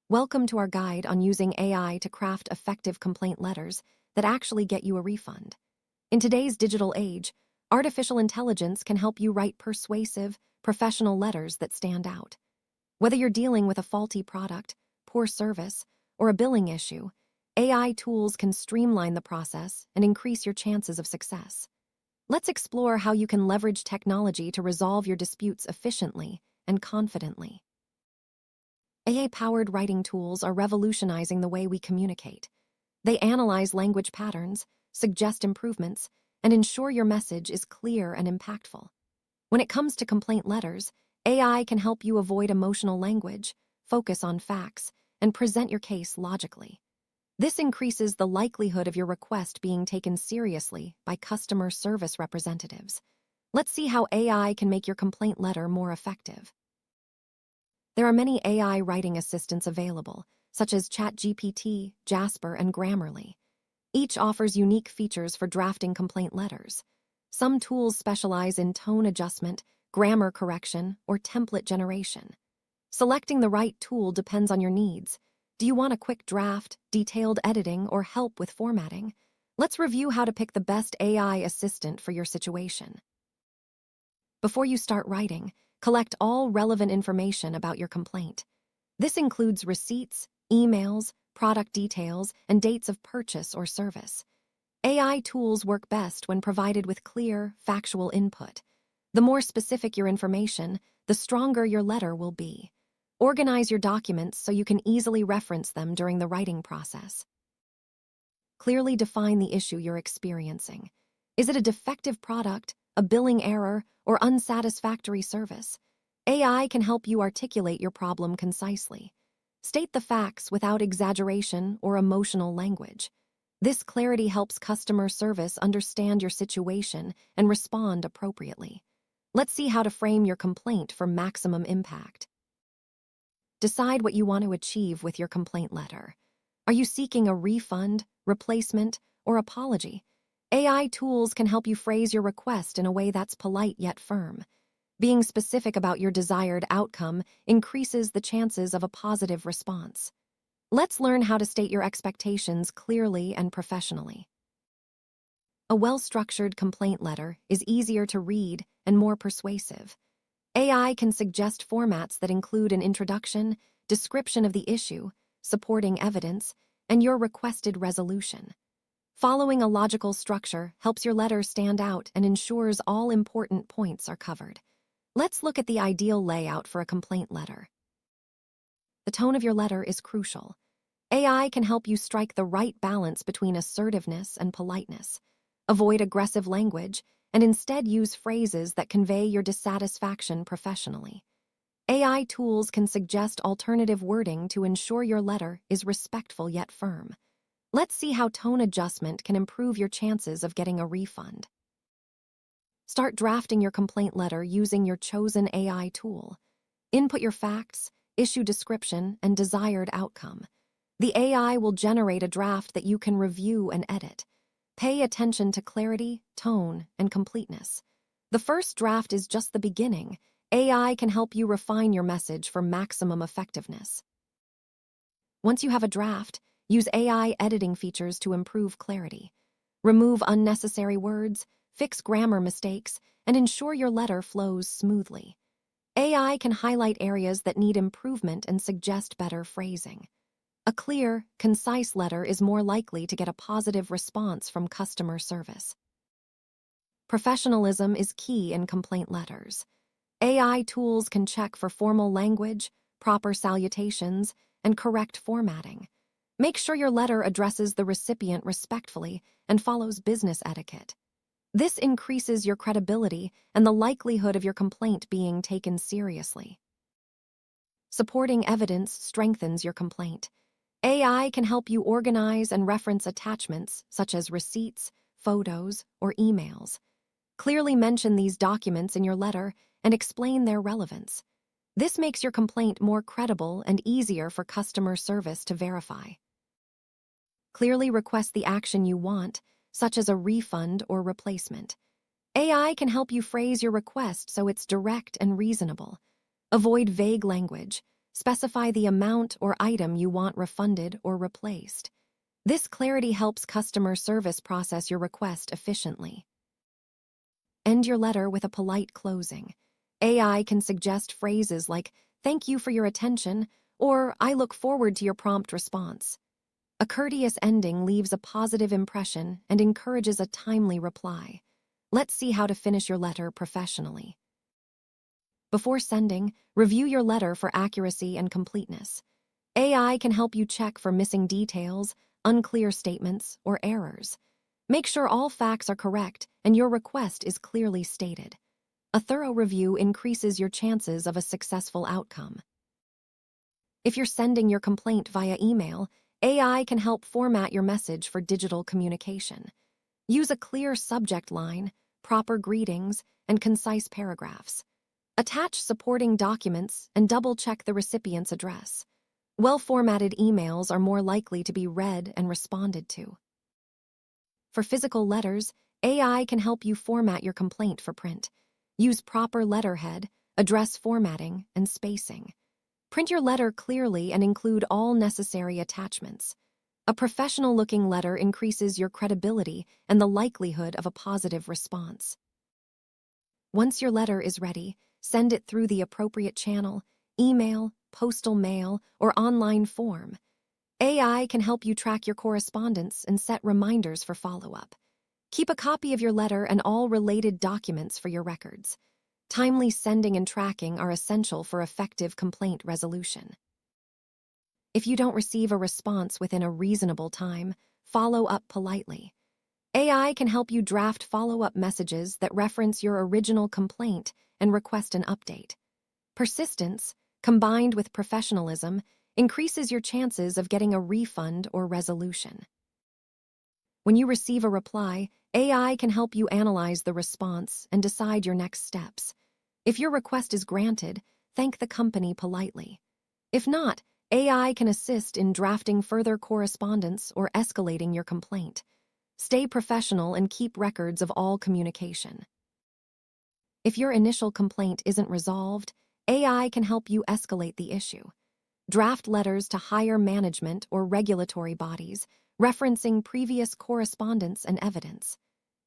Welcome to our guide on using AI to craft effective complaint letters that actually get you a refund. In today's digital age, artificial intelligence can help you write persuasive, professional letters that stand out. Whether you're dealing with a faulty product, poor service, or a billing issue, AI tools can streamline the process and increase your chances of success. Let's explore how you can leverage technology to resolve your disputes efficiently and confidently. AI-powered writing tools are revolutionizing the way we communicate. They analyze language patterns, suggest improvements, and ensure your message is clear and impactful. When it comes to complaint letters, AI can help you avoid emotional language, focus on facts, and present your case logically. This increases the likelihood of your request being taken seriously by customer service representatives. Let's see how AI can make your complaint letter more effective. There are many AI writing assistants available, such as ChatGPT, Jasper, and Grammarly. Each offers unique features for drafting complaint letters. Some tools specialize in tone adjustment, grammar correction, or template generation. Selecting the right tool depends on your needs. Do you want a quick draft, detailed editing, or help with formatting? Let's review how to pick the best AI assistant for your situation. Before you start writing, collect all relevant information about your complaint. This includes receipts, emails, product details, and dates of purchase or service. AI tools work best when provided with clear, factual input. The more specific your information, the stronger your letter will be. Organize your documents so you can easily reference them during the writing process. Clearly define the issue you're experiencing. Is it a defective product, a billing error, or unsatisfactory service? AI can help you articulate your problem concisely. State the facts without exaggeration or emotional language. This clarity helps customer service understand your situation and respond appropriately. Let's see how to frame your complaint for maximum impact. Decide what you want to achieve with your complaint letter. Are you seeking a refund, replacement, or apology? AI tools can help you phrase your request in a way that's polite yet firm. Being specific about your desired outcome increases the chances of a positive response. Let's learn how to state your expectations clearly and professionally. A well-structured complaint letter is easier to read and more persuasive. AI can suggest formats that include an introduction, description of the issue, supporting evidence, and your requested resolution. Following a logical structure helps your letter stand out and ensures all important points are covered. Let's look at the ideal layout for a complaint letter. The tone of your letter is crucial. AI can help you strike the right balance between assertiveness and politeness. Avoid aggressive language and instead use phrases that convey your dissatisfaction professionally. AI tools can suggest alternative wording to ensure your letter is respectful yet firm. Let's see how tone adjustment can improve your chances of getting a refund. Start drafting your complaint letter using your chosen AI tool. Input your facts, issue description, and desired outcome. The AI will generate a draft that you can review and edit. Pay attention to clarity, tone, and completeness. The first draft is just the beginning. AI can help you refine your message for maximum effectiveness. Once you have a draft, use AI editing features to improve clarity. Remove unnecessary words, fix grammar mistakes, and ensure your letter flows smoothly. AI can highlight areas that need improvement and suggest better phrasing. A clear, concise letter is more likely to get a positive response from customer service. Professionalism is key in complaint letters. AI tools can check for formal language, proper salutations, and correct formatting. Make sure your letter addresses the recipient respectfully and follows business etiquette. This increases your credibility and the likelihood of your complaint being taken seriously. Supporting evidence strengthens your complaint. AI can help you organize and reference attachments such as receipts, photos, or emails. Clearly mention these documents in your letter and explain their relevance. This makes your complaint more credible and easier for customer service to verify. Clearly request the action you want, such as a refund or replacement. AI can help you phrase your request so it's direct and reasonable. Avoid vague language. Specify the amount or item you want refunded or replaced. This clarity helps customer service process your request efficiently. End your letter with a polite closing. AI can suggest phrases like, "Thank you for your attention," or "I look forward to your prompt response." A courteous ending leaves a positive impression and encourages a timely reply. Let's see how to finish your letter professionally. Before sending, review your letter for accuracy and completeness. AI can help you check for missing details, unclear statements, or errors. Make sure all facts are correct and your request is clearly stated. A thorough review increases your chances of a successful outcome. If you're sending your complaint via email, AI can help format your message for digital communication. Use a clear subject line, proper greetings, and concise paragraphs. Attach supporting documents and double-check the recipient's address. Well-formatted emails are more likely to be read and responded to. For physical letters, AI can help you format your complaint for print. Use proper letterhead, address formatting, and spacing. Print your letter clearly and include all necessary attachments. A professional-looking letter increases your credibility and the likelihood of a positive response. Once your letter is ready, send it through the appropriate channel, email, postal mail, or online form. AI can help you track your correspondence and set reminders for follow-up. Keep a copy of your letter and all related documents for your records. Timely sending and tracking are essential for effective complaint resolution. If you don't receive a response within a reasonable time, follow up politely. AI can help you draft follow-up messages that reference your original complaint and request an update. Persistence, combined with professionalism, increases your chances of getting a refund or resolution. When you receive a reply, AI can help you analyze the response and decide your next steps. If your request is granted, thank the company politely. If not, AI can assist in drafting further correspondence or escalating your complaint. Stay professional and keep records of all communication. If your initial complaint isn't resolved, AI can help you escalate the issue. Draft letters to higher management or regulatory bodies, referencing previous correspondence and evidence.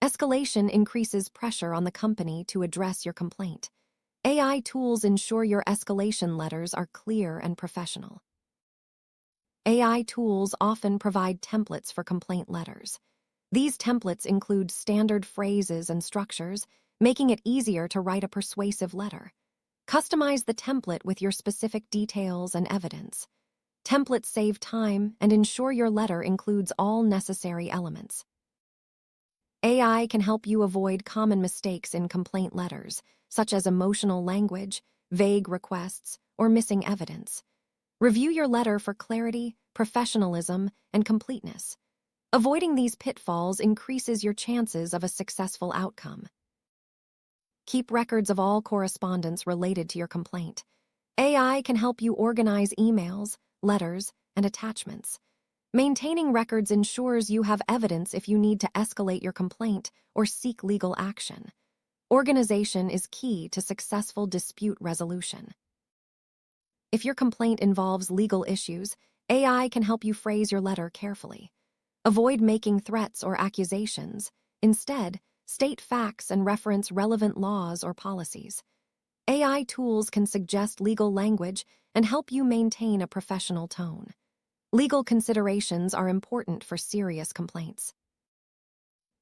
Escalation increases pressure on the company to address your complaint. AI tools ensure your escalation letters are clear and professional. AI tools often provide templates for complaint letters. These templates include standard phrases and structures, making it easier to write a persuasive letter. Customize the template with your specific details and evidence. Templates save time and ensure your letter includes all necessary elements. AI can help you avoid common mistakes in complaint letters, such as emotional language, vague requests, or missing evidence. Review your letter for clarity, professionalism, and completeness. Avoiding these pitfalls increases your chances of a successful outcome. Keep records of all correspondence related to your complaint. AI can help you organize emails, letters, and attachments. Maintaining records ensures you have evidence if you need to escalate your complaint or seek legal action. Organization is key to successful dispute resolution. If your complaint involves legal issues, AI can help you phrase your letter carefully. Avoid making threats or accusations. Instead, state facts and reference relevant laws or policies. AI tools can suggest legal language and help you maintain a professional tone. Legal considerations are important for serious complaints.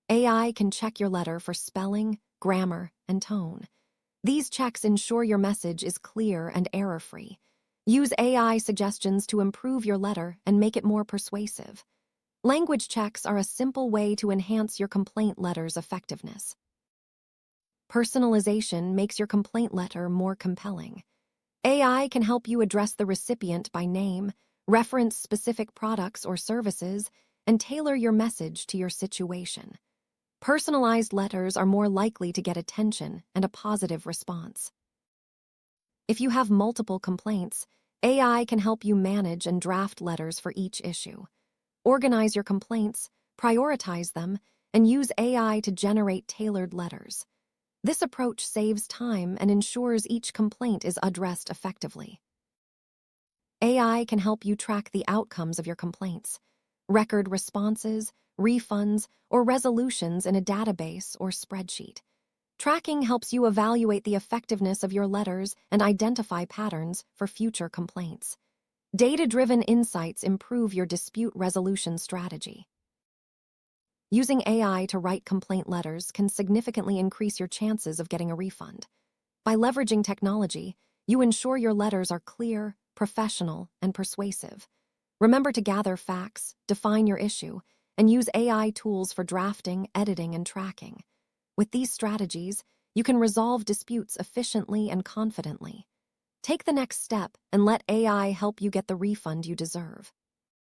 AI can check your letter for spelling, grammar, and tone. These checks ensure your message is clear and error-free. Use AI suggestions to improve your letter and make it more persuasive. Language checks are a simple way to enhance your complaint letter's effectiveness. Personalization makes your complaint letter more compelling. AI can help you address the recipient by name, reference specific products or services, and tailor your message to your situation. Personalized letters are more likely to get attention and a positive response. If you have multiple complaints, AI can help you manage and draft letters for each issue. Organize your complaints, prioritize them, and use AI to generate tailored letters. This approach saves time and ensures each complaint is addressed effectively. AI can help you track the outcomes of your complaints, record responses, refunds, or resolutions in a database or spreadsheet. Tracking helps you evaluate the effectiveness of your letters and identify patterns for future complaints. Data-driven insights improve your dispute resolution strategy. Using AI to write complaint letters can significantly increase your chances of getting a refund. By leveraging technology, you ensure your letters are clear, professional, and persuasive. Remember to gather facts, define your issue, and use AI tools for drafting, editing, and tracking. With these strategies, you can resolve disputes efficiently and confidently. Take the next step and let AI help you get the refund you deserve.